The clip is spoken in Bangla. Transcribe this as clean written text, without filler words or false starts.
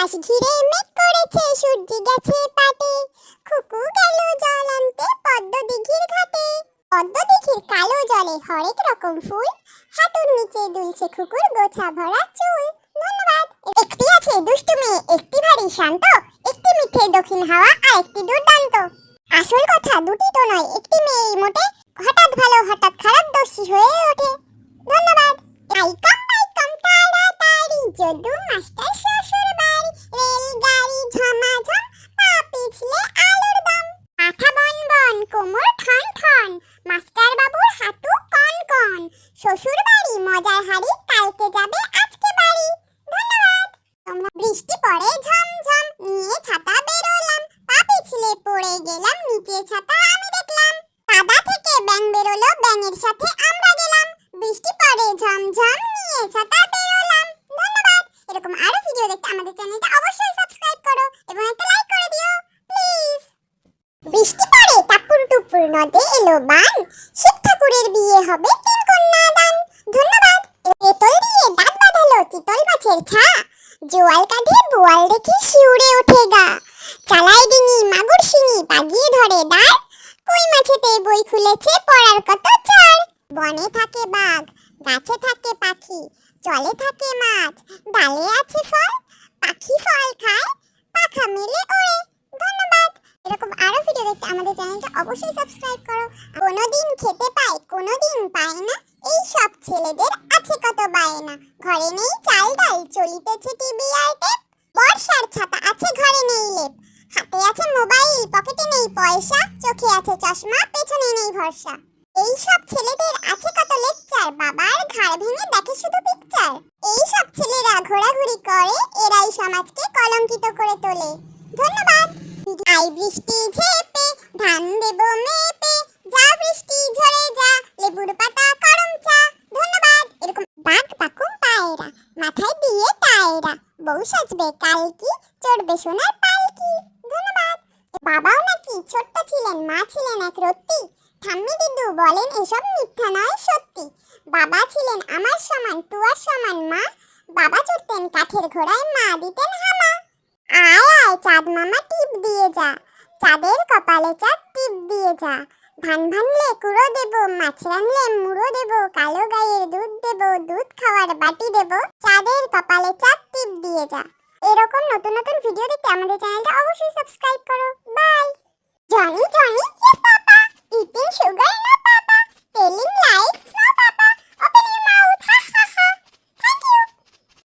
আকাশ ঘিরে মেঘ করেছে, সূর্য গেছে পাটে, খুকু গেল জল আনতে পদ্ম দিঘির ঘাটে। পদ্ম দিঘির কালো জলে হরেক রকম ফুল, হাঁটুর নিচে দুলছে খুকুর গোছা ভরা চুল। ধন্যবাদ। একটি আছে দুষ্টু মেয়ে, একটি ভারী শান্ত, একটি মিঠে দক্ষিণ হাওয়া আর একটি দুর্দান্ত। আসল কথা দুটি তো নয়, একটি মেয়েই মোটে, হঠাৎ ভালো হঠাৎ খারাপ দোষী হয়ে ওঠে। ধন্যবাদ। বাইকম তাড়াতাড়ি, যদু মাস্টার শ্বশুর বাড়ি, রেলগাড়ি ঝমাঝম, পা পিছলে আলুর দম, মাথা বন বন কোমর ঠন ঠন, মাস্টার বাবুর হাঁটু কন কন, শ্বশুর বাড়ি মজার হাড়ি, কালকে যাবে আজকে বাড়ি। ধন্যবাদ। তোমরা বৃষ্টি পড়ে ঝমঝম, নিয়ে ছাতা বেরোলাম, পা পিছলে পড়ে গেলাম, নিচে ছাতা আমি দেখলাম, কাদা থেকে ব্যাঙ বেরোলো, ব্যাঙের সাথে আমরা গেলাম, বৃষ্টি পড়ে ঝমঝম, নিয়ে ছাতা বেরোলাম। ধন্যবাদ। এরকম আরো ভিডিও দেখতে আমাদের চ্যানেলটা অবশ্যই সাবস্ক্রাইব করো এবং একটা লাইক করে দিও প্লিজ। বৃষ্টি পড়ে টাপুর টুপুর, নদে এলো বান, শিব ঠাকুরের বিয়ে হবে, তিন কন্যা দান। ধন্যবাদ। তেতল দিয়ে দাঁত বাঁধালো চিতল মাছের ছা, জোয়াল কাঁধে বোয়াল দেখি শিউরে ওঠে গা, চালায় ডিঙি মাগুর শিঙি বাগিয়ে ধরে দাঁড়, কই মাছেতে বই খুলেছে পড়ার কত চার। বনে থাকে বাঘ, গাছে থাকে পাখি, জলে থাকে মাছ, ডালে আছে ফল, পাখি ফল খায়, পাখা মেলে ওড়ে। ধন্যবাদ। এরকম আরো ভিডিও দেখতে আমাদের চ্যানেলটা অবশ্যই সাবস্ক্রাইব করো। কোনোদিন খেতে পায় কোনোদিন পায় না, এই সব ছেলেদের আছে কত বায়না, ঘরে নেই চাল ডাল, চলিতেছে টিভি আর টেপ, বর্ষার ছাতা আছে ঘরে নেই লেপ, হাতে আছে মোবাইল পকেটে নেই পয়সা, চোখে আছে চশমা পেছনে নেই ভরসা। এই সব ছেলেদের আছে কত লেকচার, বাবার ঘাড় ভেঙে দেখে শুধু পিকচার। এই সব ছেলেরা ঘোরাঘুরি করে, এরাই সমাজকে কলঙ্কিত করে তোলে। ধন্যবাদ। আই বৃষ্টি ঝেপে, ধান দেব মেপে, যা বৃষ্টি ঝরে যা, লেবুর পাতা করম চা। ধন্যবাদ। এরকম বাঘ বাকুম পায়রা, মাথায় দিয়ে টায়রা, বউ সাজবে কালকি, চড়বে সোনার পালকি। ধন্যবাদ। বাবাও নাকি ছোট্ট ছিলেন, মা ছিলেন এক রত্তি, ঠাম্মি দিদু বলেন এসব মিথ্যা নয় সত্যি, বাবা ছিলেন আমার সমান টুয়ার সমান মা, বাবা চড়তেন কাঠের ঘোড়ায়, মা দিতেন হামা। আয় আয় চাঁদ মামা টিপ দিয়ে যা, চাঁদের কপালে চাঁদ টিপ দিয়ে যা, ধান ভানলে কুড়ো দেব, মাছ রানলে মুড়ো দেব, কালো গায়ের দুধ দেব, দুধ খাওয়ার বাটি দেব, চাঁদের কপালে চাঁদ টিপ দিয়ে যা। এরকম নতুন নতুন ভিডিও দেখতে আমাদের চ্যানেলটা অবশ্যই সাবস্ক্রাইব করো। বাই। Johnny Johnny